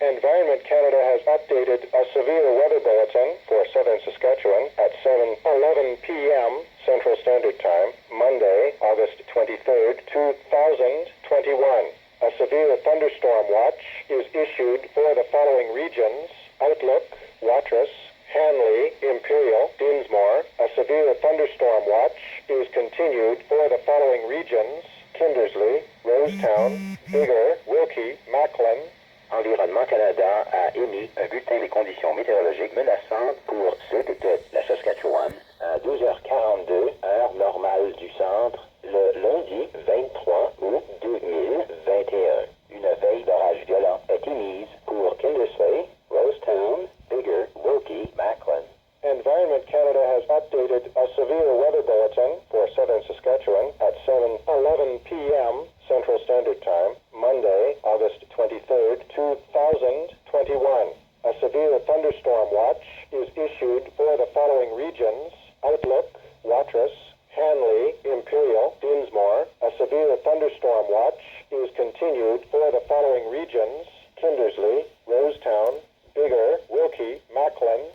Environment Canada has updated a severe weather bulletin for southern Saskatchewan at 7:11 p.m. Central Standard Time, Monday, August 23rd, 2021. A severe thunderstorm watch is issued for the following regions: Outlook, Watrous, Hanley, Imperial, Dinsmore. A severe thunderstorm watch is continued for the following regions: Kindersley, Rosetown, Biggar, Wilkie, Macklin. Environnement Canada a émis un bulletin des conditions météorologiques menaçantes pour ceux de la Saskatchewan à 12h42, heure normale du centre, le lundi 23 août 2021. Une veille d'orage violent est émise pour Kindersley, Rosetown, Biggar, Wilkie, Macklin. Environment Canada has updated a severe weather bulletin for southern Saskatchewan at 7:11 p.m. Central Standard Time, Monday, August 23rd, 2021. A severe thunderstorm watch is issued for the following regions: Outlook, Watrous, Hanley, Imperial, Dinsmore. A severe thunderstorm watch is continued for the following regions: Kindersley, Rosetown, Biggar, Wilkie, Macklin.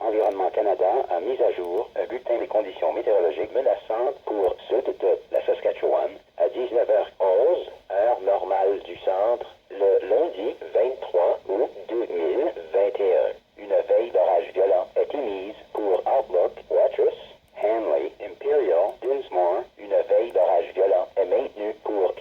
Environnement Canada a mis à jour un bulletin des conditions météorologiques menaçantes pour ceux de la Saskatchewan à 19h11, heure normale du centre, le lundi 23 août 2021. Une veille d'orage violent est émise